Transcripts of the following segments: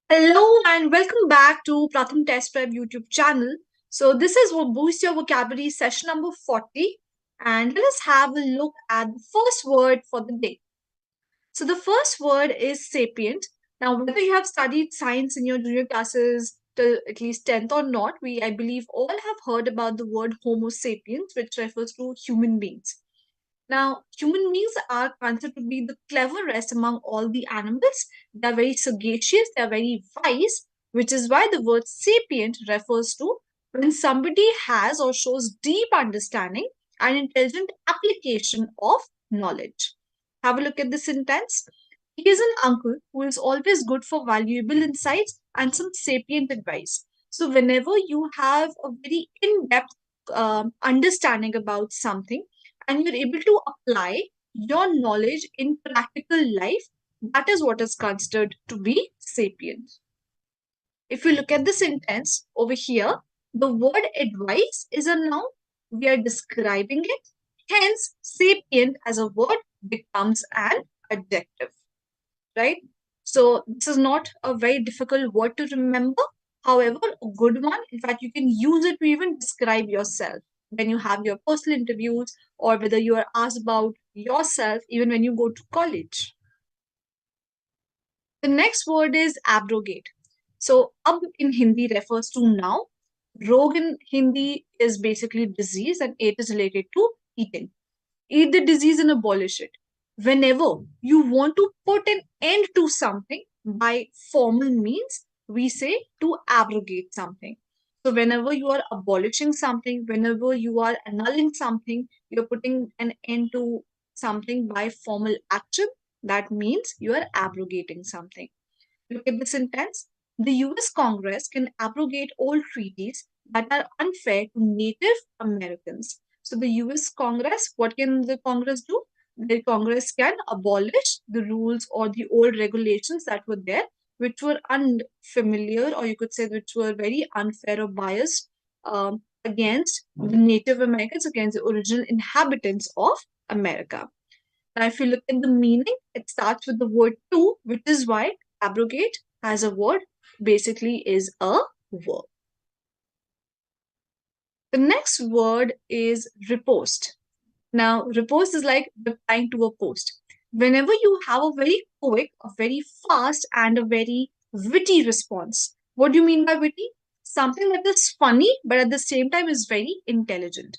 Hello and welcome back to Pratham Test Prep YouTube channel. So this is what Boost Your Vocabulary session number 40, and let us have a look at the first word for the day. So the first word is sapient. Now whether you have studied science in your junior classes till at least 10th or not, I believe all have heard about the word Homo sapiens, which refers to human beings. Now, human beings are considered to be the cleverest among all the animals. They are very sagacious, they are very wise, which is why the word sapient refers to when somebody has or shows deep understanding and intelligent application of knowledge. Have a look at the sentence. He is an uncle who is always good for valuable insights and some sapient advice. So, whenever you have a very in depth understanding about something, and you're able to apply your knowledge in practical life, that is what is considered to be sapient. If you look at the sentence over here, the word advice is a noun. We are describing it. Hence, sapient as a word becomes an adjective, right? So, this is not a very difficult word to remember. However, a good one. In fact, you can use it to even describe yourself when you have your personal interviews or whether you are asked about yourself, even when you go to college. The next word is abrogate. So, ab in Hindi refers to now. Rog in Hindi is basically disease and it is related to eating. Eat the disease and abolish it. Whenever you want to put an end to something by formal means, we say to abrogate something. So, whenever you are abolishing something, whenever you are annulling something, you're putting an end to something by formal action. That means you are abrogating something. Look at the sentence. The US Congress can abrogate all treaties that are unfair to Native Americans. So, the US Congress, what can the Congress do? The Congress can abolish the rules or the old regulations that were there, which were unfamiliar, or you could say which were very unfair or biased against the Native Americans, against the original inhabitants of America. Now, if you look at the meaning, it starts with the word to, which is why abrogate as a word basically is a verb. The next word is repost. Now, repost is like replying to a post. Whenever you have a very quick, a very fast, and a very witty response, what do you mean by witty? Something that is funny, but at the same time is very intelligent.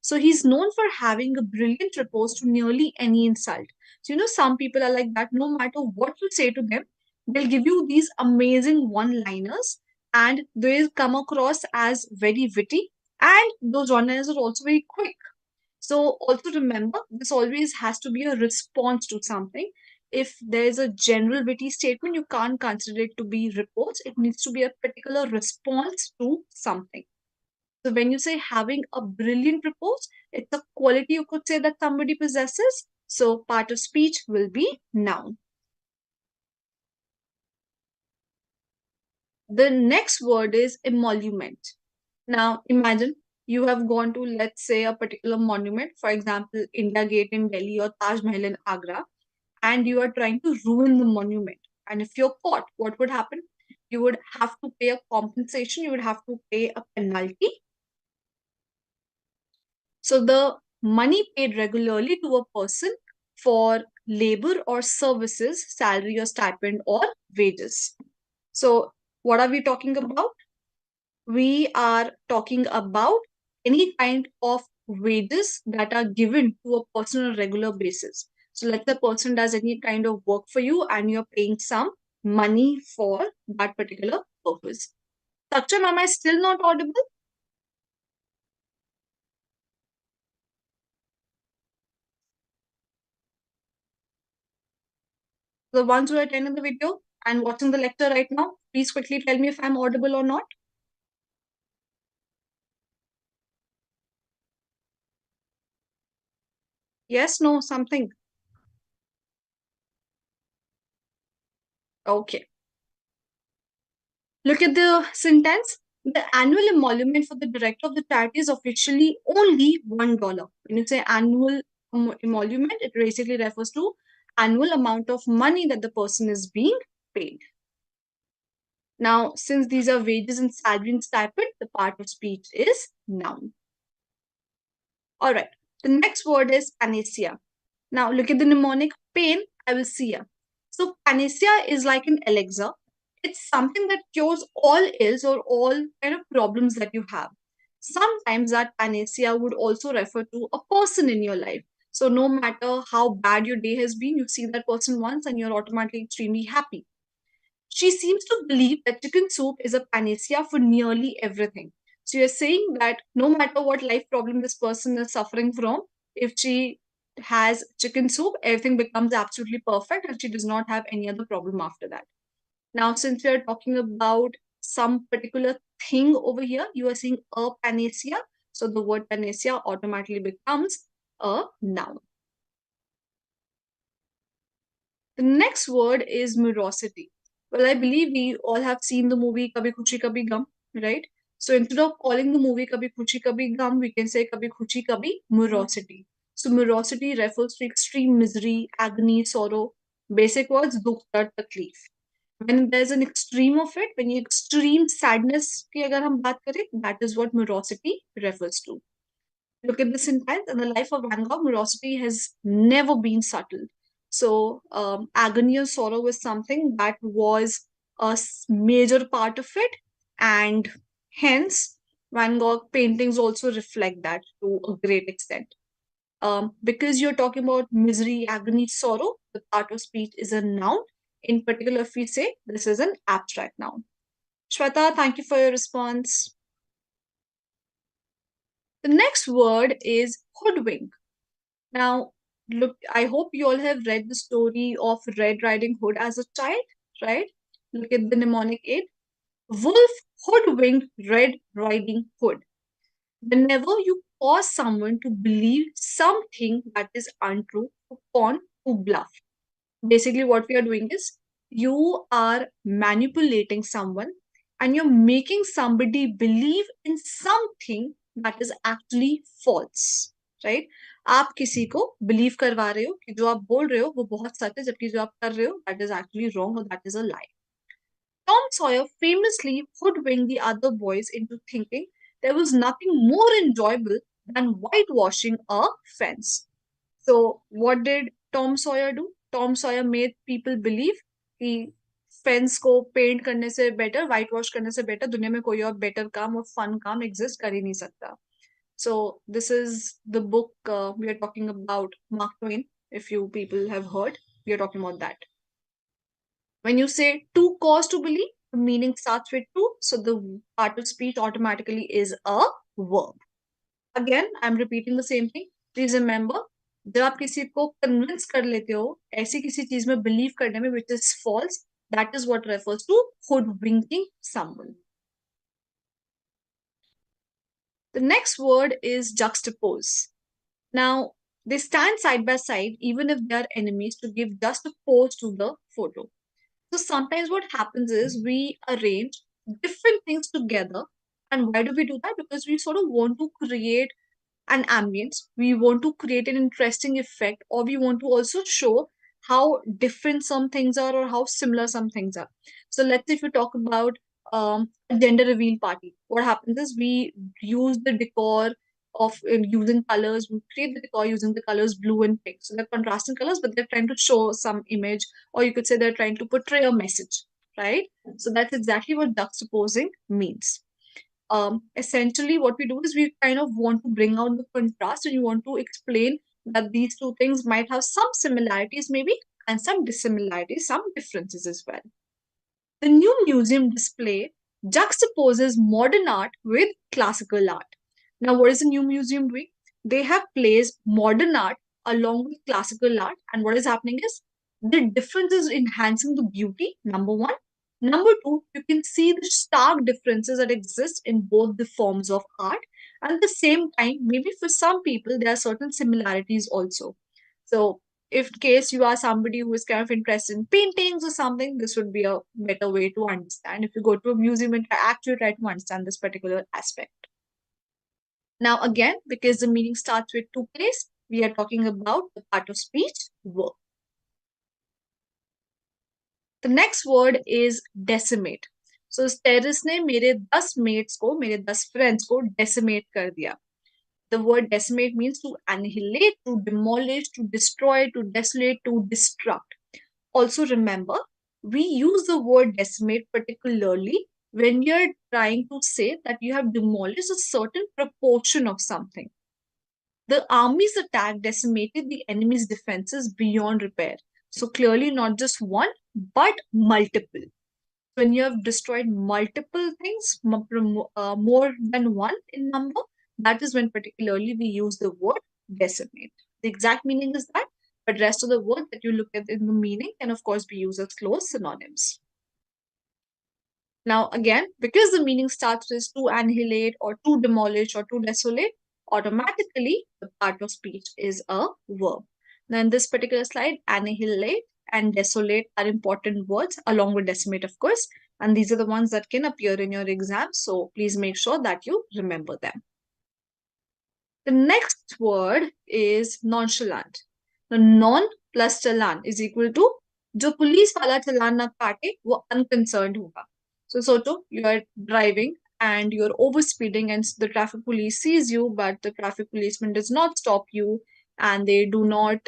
So he's known for having a brilliant repose to nearly any insult. So, some people are like that. No matter what you say to them, they'll give you these amazing one-liners and they'll come across as very witty. And those one-liners are also very quick. So also remember, this always has to be a response to something. If there is a general witty statement, you can't consider it to be reports. It needs to be a particular response to something. So when you say having a brilliant report, it's a quality you could say that somebody possesses. So part of speech will be noun. The next word is emolument. Now imagine you have gone to, let's say, a particular monument, for example, India Gate in Delhi or Taj Mahal in Agra, and you are trying to ruin the monument. And if you're caught, what would happen? You would have to pay a compensation, you would have to pay a penalty. So the money paid regularly to a person for labor or services, salary or stipend or wages. So what are we talking about? We are talking about any kind of wages that are given to a person on a regular basis. So let the person does any kind of work for you and you're paying some money for that particular purpose. Saksham, am I still not audible? The ones who are attending the video and watching the lecture right now, please quickly tell me if I'm audible or not. Yes, no, something. Okay. Look at the sentence. The annual emolument for the director of the charity is officially only $1. When you say annual emolument, it basically refers to annual amount of money that the person is being paid. Now, since these are wages and salary and stipend, the part of speech is noun. All right. The next word is panacea. Now, look at the mnemonic pain, I will see ya. So, panacea is like an elixir. It's something that cures all ills or all kind of problems that you have. Sometimes that panacea would also refer to a person in your life. So, no matter how bad your day has been, you see that person once and you're automatically extremely happy. She seems to believe that chicken soup is a panacea for nearly everything. So you're saying that no matter what life problem this person is suffering from, if she has chicken soup, everything becomes absolutely perfect and she does not have any other problem after that. Now, since we are talking about some particular thing over here, you are saying a panacea. So the word panacea automatically becomes a noun. The next word is Mirosity. Well, I believe we all have seen the movie Kabhi Khushi Kabhi Gum, right? So instead of calling the movie Kabhi Khushi Kabhi Gum, we can say Kabhi Khushi Kabhi Mirosity. So mirosity refers to extreme misery, agony, sorrow. Basic words, dukh, dard, takleef. When there's an extreme of it, when you extreme sadness की अगर हम बात करें, that is what mirosity refers to. Look at the sentence. In the life of Van Gogh, morosity has never been subtle. So, agony and sorrow was something that was a major part of it, and hence Van Gogh paintings also reflect that to a great extent. Because you're talking about misery, agony, sorrow, the part of speech is a noun. In particular, if we say this is an abstract noun. Shweta, thank you for your response. The next word is hoodwink. Now, look, I hope you all have read the story of Red Riding Hood as a child, right? Look at the mnemonic aid. Wolf hoodwinked Red Riding Hood. Whenever you cause someone to believe something that is untrue, to con, to bluff. Basically, what we are doing is you are manipulating someone and you're making somebody believe in something that is actually false, right? आप किसी को believe करवा रहे हो कि जो आप बोल रहे हो वो बहुत सच है जबकि जो आप कर रहे हो that is actually wrong or that is a lie. Tom Sawyer famously hoodwinked the other boys into thinking there was nothing more enjoyable than whitewashing a fence. So, what did Tom Sawyer do? Tom Sawyer made people believe कि fence को paint करने से better white wash करने से better दुनिया में कोई और बेटर काम और फन काम एग्जिस्ट कर ही नहीं सकता. So this is the book we are talking about, Mark Twain. If you people have heard, we are talking about that. When you say to cause to believe, the meaning starts with to, so the part of speech automatically is a verb. Again, I'm repeating the same thing. Please remember, जब आप किसी को convince कर लेते हो ऐसी किसी चीज में बिलीव करने में which is false, that is what refers to hoodwinking someone. The next word is juxtapose. Now, they stand side by side even if they are enemies to give just a pose to the photo. So sometimes what happens is we arrange different things together. And why do we do that? Because we sort of want to create an ambience, we want to create an interesting effect, or we want to also show how different some things are or how similar some things are. So let's say if we talk about a gender reveal party, what happens is we use the decor of using colors, we create the decor using the colors blue and pink. So they're contrasting colors, but they're trying to show some image, or you could say they're trying to portray a message, right? So that's exactly what juxtaposing means. Essentially what we do is we kind of want to bring out the contrast and you want to explain that these two things might have some similarities maybe and some dissimilarities, some differences as well. The new museum display juxtaposes modern art with classical art. Now, what is the new museum doing? They have placed modern art along with classical art, and what is happening is the difference is enhancing the beauty, number one. Number two, you can see the stark differences that exist in both the forms of art. And at the same time, maybe for some people, there are certain similarities also. So, if in case you are somebody who is kind of interested in paintings or something, this would be a better way to understand. If you go to a museum and actually try to understand this particular aspect. Now, again, because the meaning starts with to place, we are talking about the part of speech, verb. The next word is decimate. So इस terrorist ने मेरे 10 mates को, मेरे 10 friends को decimate कर दिया. The word decimate means to annihilate, to demolish, to destroy, to desolate, to destruct. Also remember, we use the word decimate particularly when you're trying to say that you have demolished a certain proportion of something. The army's attack decimated the enemy's defenses beyond repair. So clearly not just one, but multiple. When you have destroyed multiple things, more than one in number, that is when particularly we use the word decimate. The exact meaning is that, but rest of the word that you look at in the meaning can of course be used as close synonyms. Now again, because the meaning starts with to annihilate or to demolish or to desolate, automatically the part of speech is a verb. Now in this particular slide, annihilate and desolate are important words along with decimate, of course, and these are the ones that can appear in your exam, so please make sure that you remember them. The next word is nonchalant. The non plus chalan is equal to जो police वाला चालान ना काटे वो unconcerned होगा. So Soto, you are driving and you're overspeeding and the traffic police sees you, but the traffic policeman does not stop you and they do not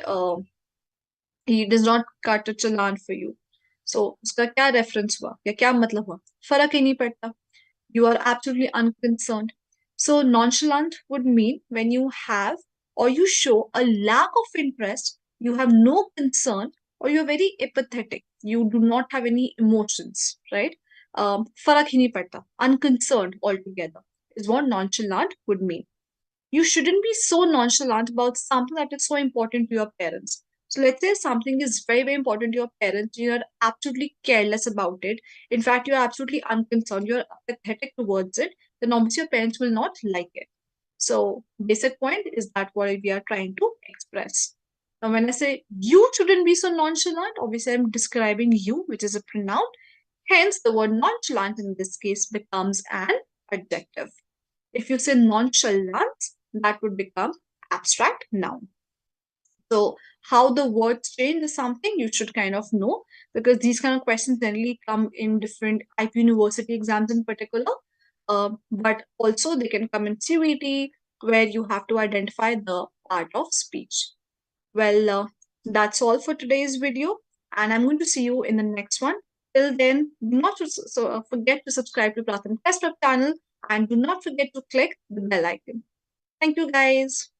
he does not cut a challan for you. So उसका क्या reference हुआ या क्या मतलब हुआ, फर्क ही नहीं पड़ता. You are absolutely unconcerned. So nonchalant would mean when you have or you show a lack of interest, you have no concern, or you're very apathetic. You do not have any emotions, right? फर्क ही नहीं पड़ता, unconcerned altogether is what nonchalant would mean. You shouldn't be so nonchalant about something that is so important to your parents. So let's say something is very, very important to your parents. You're absolutely careless about it. In fact, you're absolutely unconcerned. You're apathetic towards it. Then obviously your parents will not like it. So basic point is that what we are trying to express. Now, when I say you shouldn't be so nonchalant, obviously I'm describing you, which is a pronoun. Hence, the word nonchalant in this case becomes an adjective. If you say nonchalant, that would become abstract noun. So how the words change is something you should kind of know, because these kind of questions generally come in different IP University exams in particular, but also they can come in CUET where you have to identify the part of speech. Well, that's all for today's video, and I'm going to see you in the next one. Till then, do not forget to subscribe to Pratham Test Prep channel and do not forget to click the bell icon. Thank you, guys.